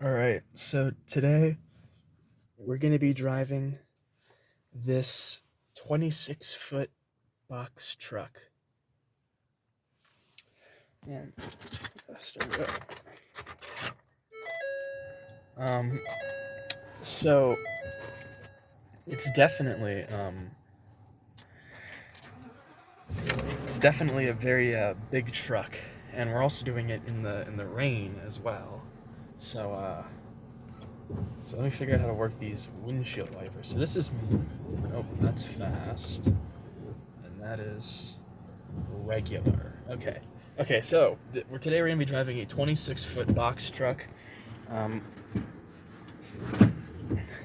All right, so today we're going to be driving this 26-foot box truck. And start it up. So it's definitely a very big truck, and we're also doing it in the rain as well. So let me figure out how to work these windshield wipers. So this is, oh, that's fast, and that is regular. Okay, so today we're gonna be driving a 26-foot box truck.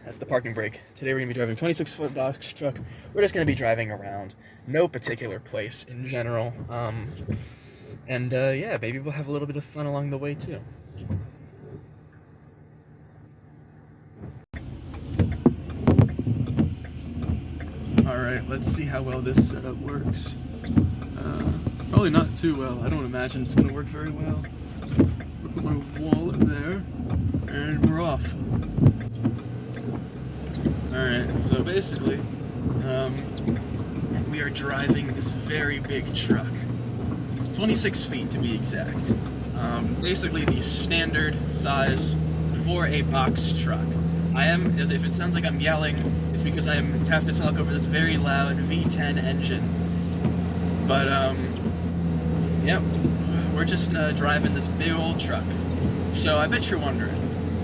That's the parking brake. Today we're gonna be driving a 26-foot box truck. We're just gonna be driving around, no particular place in general. Yeah, maybe we'll have a little bit of fun along the way too. Alright, let's see how well this setup works. Probably not too well. I don't imagine it's gonna work very well. I'll put my wallet there, and we're off. Alright, so basically, we are driving this very big truck. 26 feet to be exact. Basically the standard size for a box truck. As if it sounds like I'm yelling, it's because I have to talk over this very loud V10 engine. But, yep, we're just driving this big old truck. So I bet you're wondering,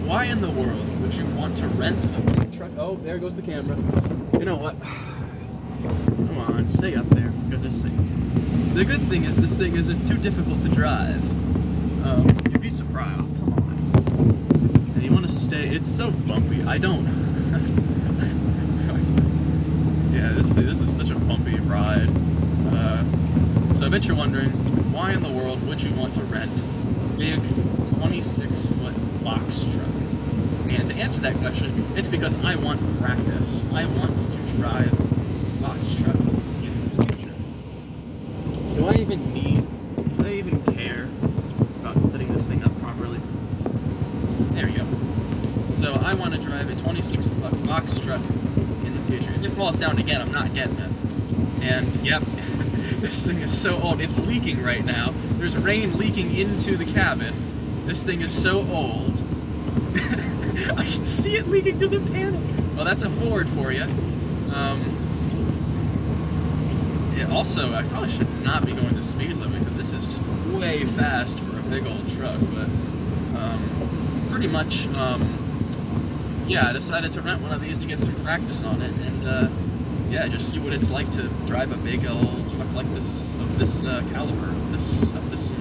why in the world would you want to rent a big truck? Oh, there goes the camera. You know what? Come on, stay up there, for goodness sake. The good thing is this thing isn't too difficult to drive. You'd be surprised. Come on. And you want to stay. It's so bumpy. I don't. Yeah, this is such a bumpy ride. So I bet you're wondering, why in the world would you want to rent a big 26-foot box truck? And to answer that question, it's because I want practice. I want to drive a box truck in the future. Do I even care about setting this thing up properly? There we go. So I want to drive a 26-foot box truck in the future. If it falls down again, I'm not getting it. And yep, this thing is so old. It's leaking right now. There's rain leaking into the cabin. This thing is so old. I can see it leaking through the panel. Well, that's a Ford for you. Also, I probably should not be going the speed limit because this is just way fast for a big old truck. But pretty much, yeah, I decided to rent one of these to get some practice on it, and yeah, just see what it's like to drive a big old truck like this, of this caliber, of this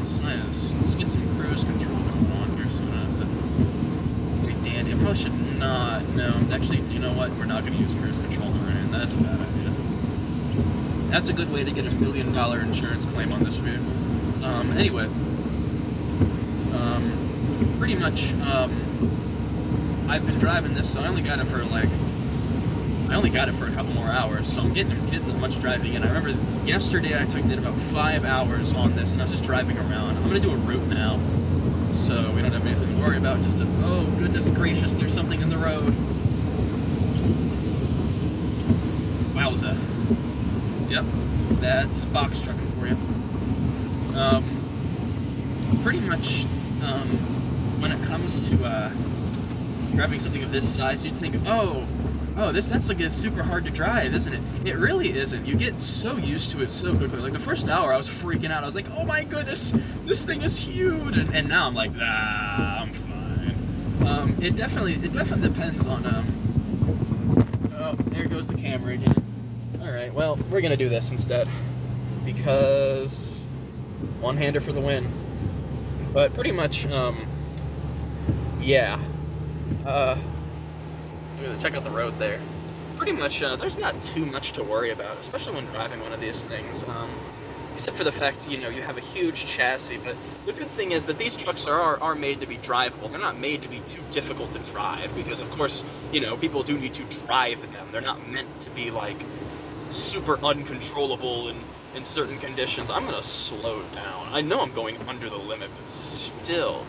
size. Let's get some cruise control going on here, so we don't have to be dandy. I probably should not. No, actually, you know what? We're not going to use cruise control on it. That's a bad idea. That's a good way to get $1 million insurance claim on this vehicle. Anyway, pretty much, I've been driving this, so I only got it for a couple more hours, so I'm getting as much driving in. I remember yesterday I did about 5 hours on this, and I was just driving around. I'm gonna do a route now, so we don't have anything to worry about. Oh goodness gracious, there's something in the road. Wowza. Yep, that's box trucking for you. Pretty much, when it comes to driving something of this size, you'd think, oh, that's like super hard to drive, isn't it? It really isn't. You get so used to it so quickly. Like the first hour, I was freaking out. I was like, oh my goodness, this thing is huge. And now I'm like, I'm fine. It definitely depends on. Oh, there goes the camera again. All right, well, we're gonna do this instead because one-hander for the win. But pretty much, yeah. Check out the road there. Pretty much, there's not too much to worry about, especially when driving one of these things. Except for the fact, you have a huge chassis. But the good thing is that these trucks are made to be drivable. They're not made to be too difficult to drive because, of course, people do need to drive them. They're not meant to be like super uncontrollable in certain conditions. I'm gonna slow down. I know I'm going under the limit, but still.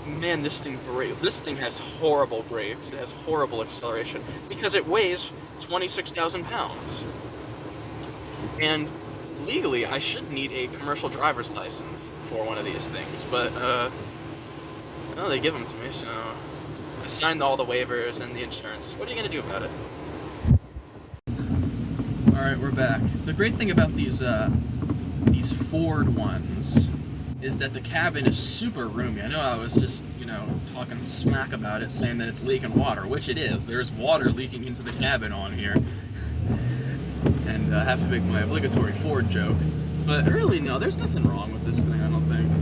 man, this thing has horrible brakes. It has horrible acceleration because it weighs 26,000 pounds. And legally, I should need a commercial driver's license for one of these things, but well, they give them to me, so I signed all the waivers and the insurance. What are you gonna do about it? All right, we're back. The great thing about these Ford ones is that the cabin is super roomy. I know I was just, talking smack about it, saying that it's leaking water, which it is. There's water leaking into the cabin on here. And I have to make my obligatory Ford joke. But really, no, there's nothing wrong with this thing, I don't think.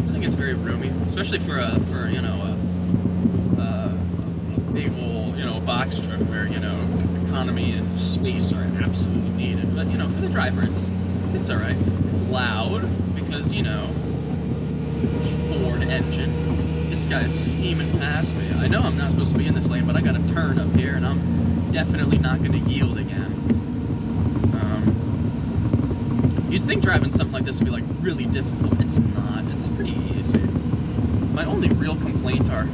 I think it's very roomy, especially for a big old, box truck where, economy and space are absolutely needed. But, for the driver, it's alright. It's loud because, Ford engine. This guy's steaming past me. I know I'm not supposed to be in this lane, but I got a turn up here, and I'm definitely not going to yield again. You'd think driving something like this would be, like, really difficult. It's not. It's pretty easy. My only real complaint are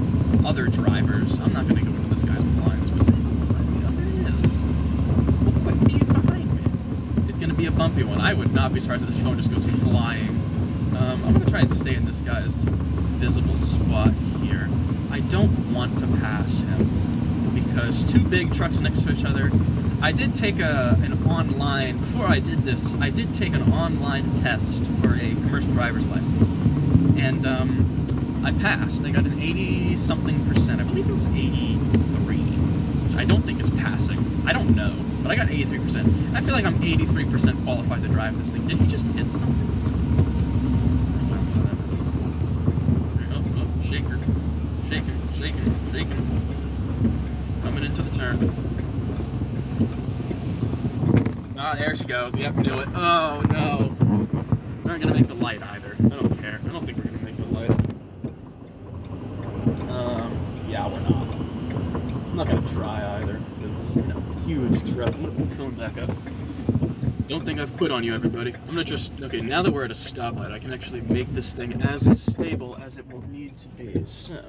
other drivers. I'm not going to go into this guy's blind spots. There it is. Well, quit being behind me. It's going to be a bumpy one. I would not be surprised if this phone just goes flying. I'm going to try and stay in this guy's visible spot here. I don't want to pass him because two big trucks next to each other. I did take before I did this, I did take an online test for a commercial driver's license. And I passed. I got an 80-something%. I believe it was 83, which I don't think is passing. I don't know, but I got 83%. I feel like I'm 83% qualified to drive this thing. Did he just hit something? Shaker. Shaking. Coming into the turn. Ah, there she goes. Yep, knew it. Oh, no. We aren't going to make the light either. I don't care. I don't think we're going to make the light. Yeah, we're not. I'm not going to try either. Because, huge truck. I'm going to put the phone back up. Don't think I've quit on you, everybody. I'm going to just... Okay, now that we're at a stoplight, I can actually make this thing as stable as it will need to be. So,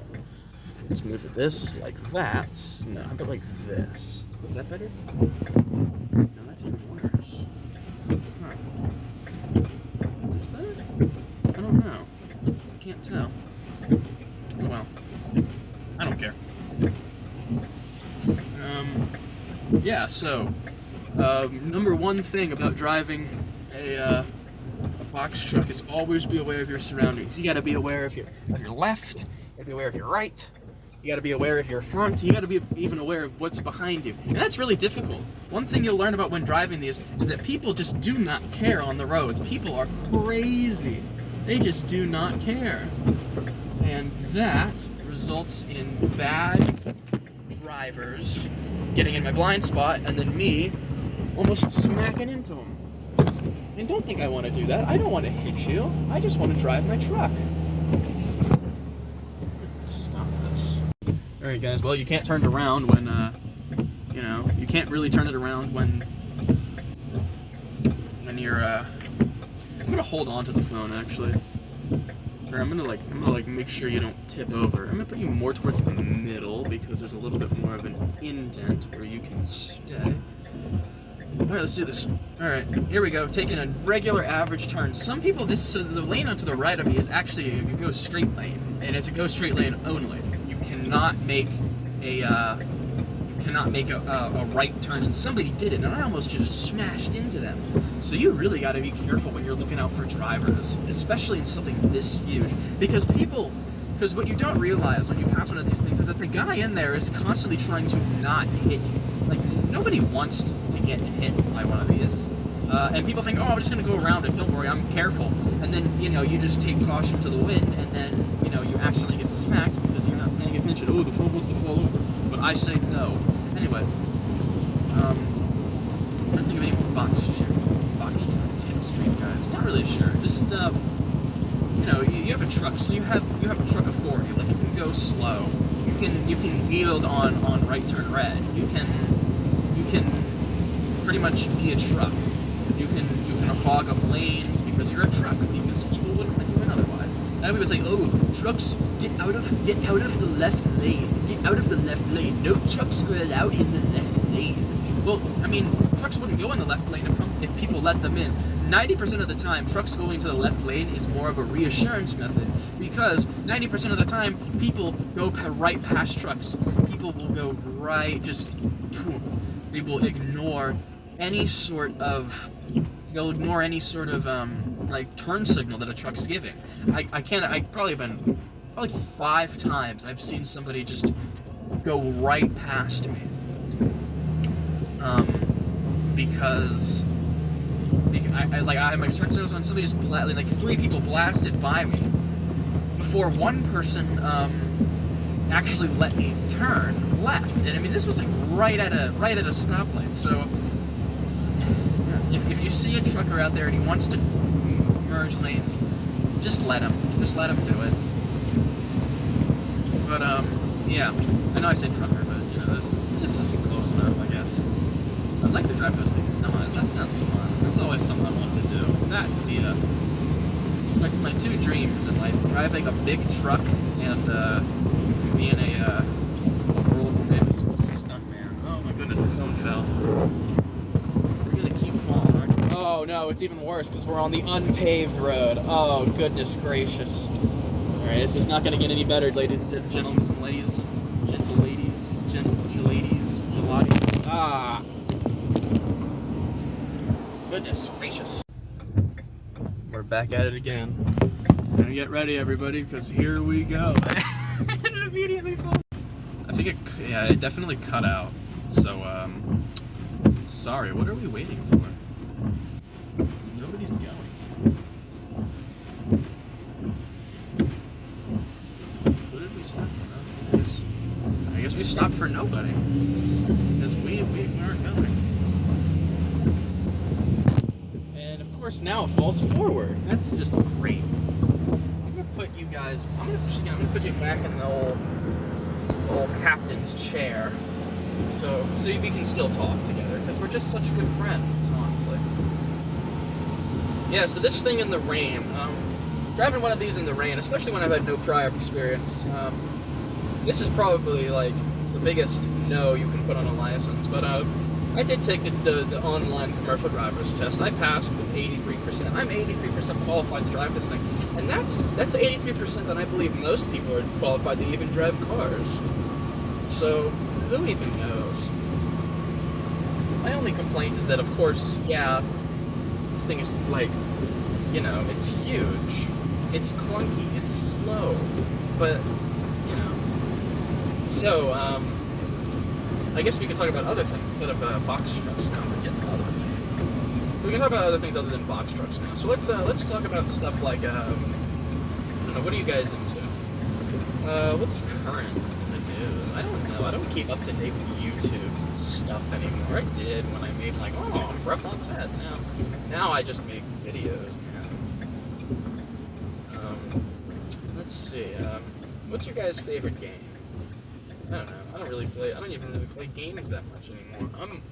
let's move this like that. No, how about like this? Is that better? No, that's even worse. Huh. That's better? I don't know. I can't tell. Oh well. I don't care. Yeah, so, number one thing about driving a box truck is always be aware of your surroundings. You gotta be aware of your left, you gotta be aware of your right, you gotta be aware of your front, you gotta be even aware of what's behind you. And that's really difficult. One thing you'll learn about when driving these is that people just do not care on the roads. People are crazy. They just do not care. And that results in bad drivers getting in my blind spot and then me almost smacking into them. And don't think I want to do that. I don't want to hit you. I just want to drive my truck. Stop this. Alright guys, well you can't turn it around when, you can't really turn it around when you're, I'm gonna hold on to the phone actually. Or I'm gonna make sure you don't tip over. I'm gonna put you more towards the middle because there's a little bit more of an indent where you can stay. Alright, let's do this. Alright, here we go. Taking a regular average turn. Some people, the lane onto the right of me is actually a go straight lane. And it's a go straight lane only. You cannot make a right turn, and somebody did it, and I almost just smashed into them. So you really got to be careful when you're looking out for drivers, especially in something this huge, because what you don't realize when you pass one of these things is that the guy in there is constantly trying to not hit you. Like, nobody wants to get hit by one of these. And people think, oh, I'm just going to go around it, don't worry, I'm careful. And then, you just take caution to the wind, and then, you accidentally get smacked because you're not paying attention. Oh, the phone wants to fall over. But I say no. Anyway, I don't think of any more box truck tips for you guys. I'm not really sure. Just, you have a truck, so you have a truck authority. Like, you can go slow. You can yield on right turn red. You can pretty much be a truck. You can hog up lanes because you're a truck, because people wouldn't let you in otherwise. And everybody was like, oh, trucks, get out of the left lane. Get out of the left lane. No trucks are allowed in the left lane. Well, I mean, trucks wouldn't go in the left lane if people let them in. 90% of the time, trucks going to the left lane is more of a reassurance method, because 90% of the time, people go right past trucks. People will go right, they will ignore any sort of, like, turn signal that a truck's giving. Probably 5 times I've seen somebody just go right past me. Because I had my turn signals on, somebody just like 3 people blasted by me before one person actually let me turn left. And I mean, this was like right at a stoplight. So if you see a trucker out there and he wants to merge lanes, just let him do it. But yeah, I know I said trucker, but you know, this is close enough, I guess. I'd like to drive those big semis. That sounds fun. That's always something I wanted to do. That would be my 2 dreams in life: driving a big truck and being a world famous stuntman. Oh my goodness, the phone fell. We're gonna keep falling, aren't we? Oh no, it's even worse because we're on the unpaved road. Oh goodness gracious. Alright, this is not gonna get any better, ladies and gentlemen and ladies. Gentle ladies, gelati's. Ah. Goodness gracious. We're back at it again. Gonna get ready, everybody, because here we go. It immediately falls. I think it definitely cut out. So, sorry, what are we waiting for? Nobody's going. Who did we stop for? I guess we stopped for nobody. Because we aren't going. Now it falls forward. That's just great. I'm gonna put you guys. I'm gonna put you back in the old captain's chair, so we can still talk together, because we're just such good friends, honestly. Yeah. So this thing in the rain, driving one of these in the rain, especially when I've had no prior experience, this is probably like the biggest no you can put on a license, but I did take the online commercial driver's test, and I passed with 83%. I'm 83% qualified to drive this thing, and that's 83% that I believe most people are qualified to even drive cars. So who even knows? My only complaint is that, of course, yeah, this thing is like, you know, it's huge, it's clunky, it's slow, but you know. So I guess we could talk about other things instead of box trucks now. We're getting other things. We can talk about other things other than box trucks now. So let's talk about stuff like I don't know. What are you guys into? What's current in the news? I don't know. I don't keep up to date with YouTube stuff anymore. I did when I made like, oh, I'm rough on that. Now I just make videos. Let's see. What's your guys' favorite game? I don't know. I don't even really play games that much anymore. I'm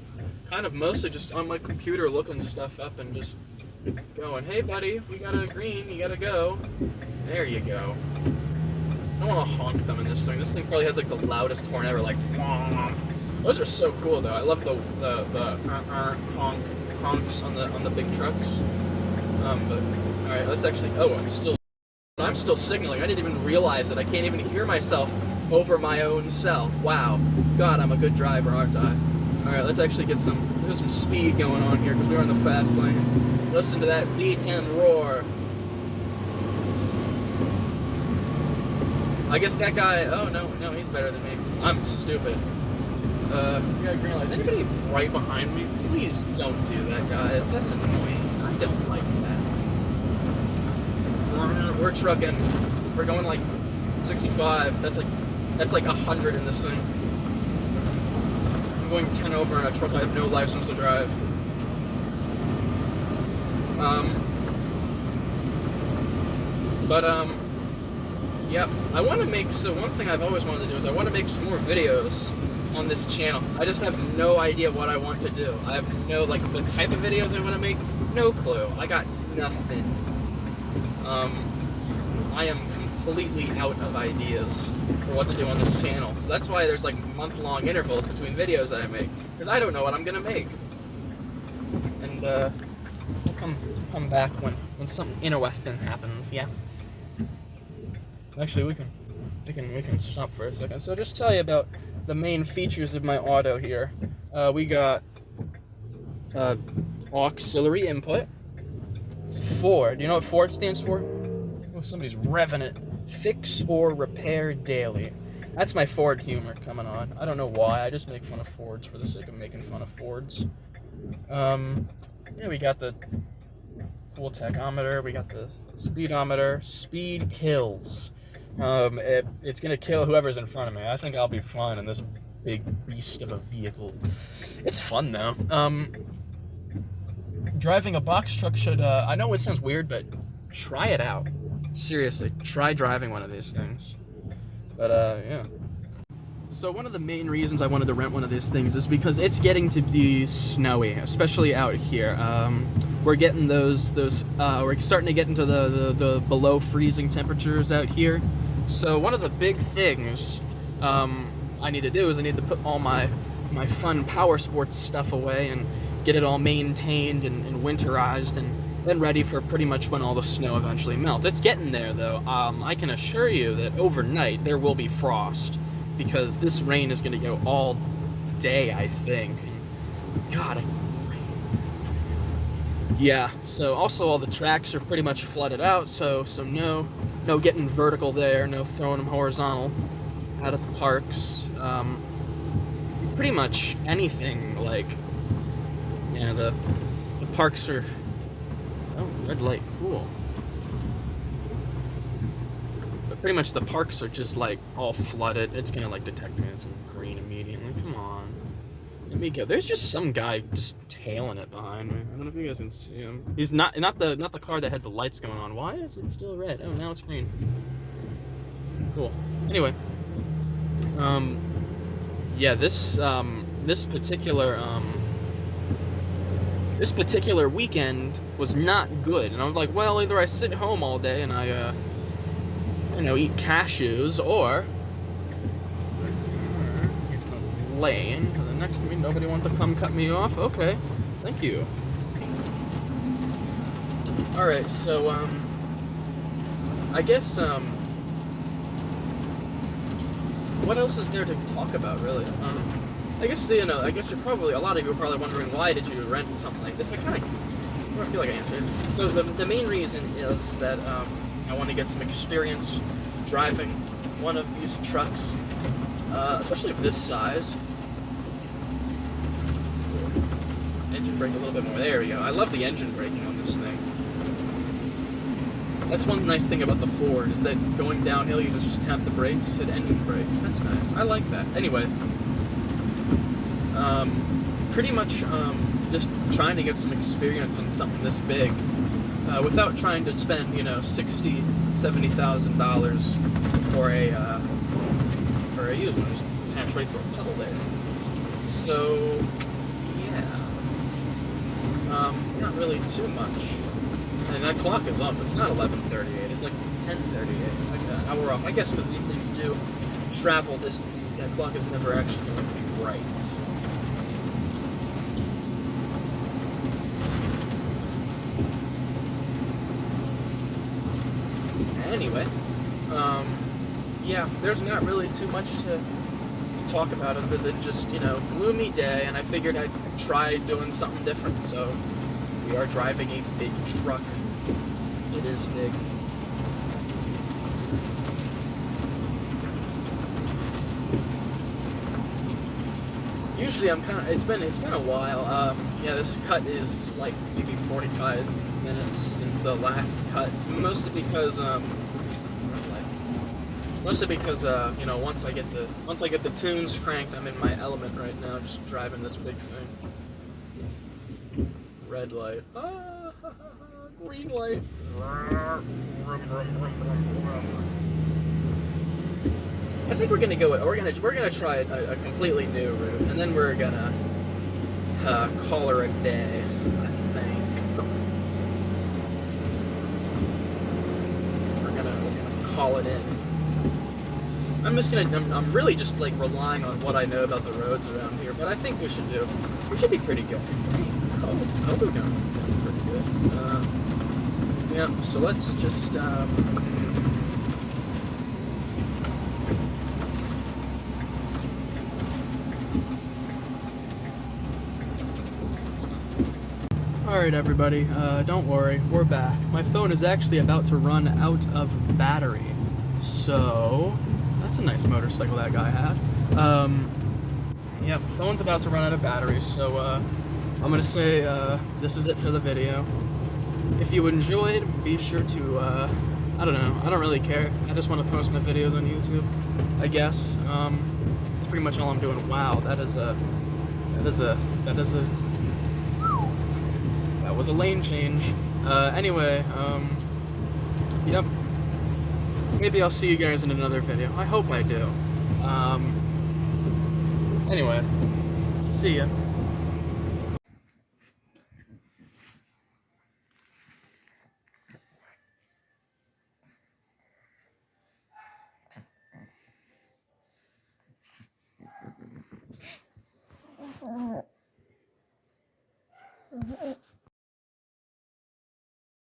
kind of mostly just on my computer looking stuff up and just going, hey buddy, we got a green, you gotta go. There you go. I don't want to honk them in this thing. This thing probably has like the loudest horn ever, like wah. Those are so cool though. I love the honks on the big trucks. But alright, let's actually I'm still signaling. I didn't even realize it. I can't even hear myself over my own self. Wow. God, I'm a good driver, aren't I? Alright, let's actually get some speed going on here, because we're in the fast lane. Listen to that V10 roar. I guess that guy, oh no, he's better than me. I'm stupid. You gotta green lights. Anybody right behind me? Please don't do that, guys. That's annoying. I don't like that. We're trucking. We're going like 65. That's like 100 in this thing. I'm going 10 over in a truck I have no license to drive. Yep. I want to make, so one thing I've always wanted to do is I want to make some more videos on this channel. I just have no idea what I want to do. I have no, like, the type of videos I want to make, no clue. I got nothing. I am completely out of ideas for what to do on this channel. So that's why there's like month-long intervals between videos that I make, because I don't know what I'm gonna make. And we'll come back when something interesting happens. Yeah. Actually, we can stop for a second. So just tell you about the main features of my auto here. We got auxiliary input. It's Ford. Do you know what Ford stands for? Oh, somebody's revving it. Fix or repair daily. That's my Ford humor coming on. I don't know why. I just make fun of Fords for the sake of making fun of Fords. Yeah, we got the cool tachometer. We got the speedometer. Speed kills. It's gonna kill whoever's in front of me. I think I'll be fine in this big beast of a vehicle. It's fun though. Driving a box truck should, I know it sounds weird, but try it out. Seriously, try driving one of these things. But, yeah. So one of the main reasons I wanted to rent one of these things is because it's getting to be snowy, especially out here. We're getting those we're starting to get into the below freezing temperatures out here. So one of the big things I need to do is I need to put all my fun power sports stuff away and get it all maintained and winterized and then ready for pretty much when all the snow eventually melts. It's getting there though. I can assure you that overnight there will be frost because this rain is going to go all day, I think. God, yeah, so also all the tracks are pretty much flooded out, so no getting vertical there, no throwing them horizontal out of the parks. Pretty much anything, like, yeah, the parks are, oh, red light, cool. But pretty much the parks are just like all flooded. It's gonna like detect me as green immediately. Come on. Let me go. There's just some guy just tailing it behind me. I don't know if you guys can see him. He's not the car that had the lights going on. Why is it still red? Oh, now it's green. Cool. Anyway, yeah, this particular weekend was not good, and I was like, well, either I sit home all day and I eat cashews, or lane. Next to me, nobody wants to come cut me off. Okay, thank you. All right, so I guess what else is there to talk about, really? I guess you're probably, a lot of you are probably wondering, why did you rent something like this? I feel like I answered. So the main reason is that I want to get some experience driving one of these trucks, especially of this size. Engine brake a little bit more. There we go. I love the engine braking on this thing. That's one nice thing about the Ford, is that going downhill you just tap the brakes, hit engine brakes. That's nice. I like that. Anyway, pretty much just trying to get some experience on something this big, without trying to spend, $60,000, $70,000 for a used one. Just pass right through a puddle there. So yeah. Not really too much. And that clock is off. It's not 11:38. It's like 10:38. Like an hour off. I guess because these things do travel distances. That clock is never actually going to be right. Anyway, yeah, there's not really too much to talk about other than just, gloomy day, and I figured I'd try doing something different. So we are driving a big truck. It is big. Usually it's been a while. Yeah, this cut is like maybe 45 minutes since the last cut, mostly because once I get the tunes cranked, I'm in my element right now, just driving this big thing. Red light. Green light. I think we're gonna go. We're gonna try a completely new route, and then we're gonna call her a day, I think. call it in. I'm really just like relying on what I know about the roads around here, but I think we should be pretty good. I hope we're going pretty good. Yeah, so let's just, Alright everybody, don't worry, we're back. My phone is actually about to run out of battery. So, that's a nice motorcycle that guy had. Yeah, phone's about to run out of battery, so I'm gonna say this is it for the video. If you enjoyed, be sure to, I don't know, I don't really care. I just want to post my videos on YouTube, I guess. That's pretty much all I'm doing. Wow, that was a lane change. Anyway, yep. Maybe I'll see you guys in another video. I hope I do. Anyway, see ya.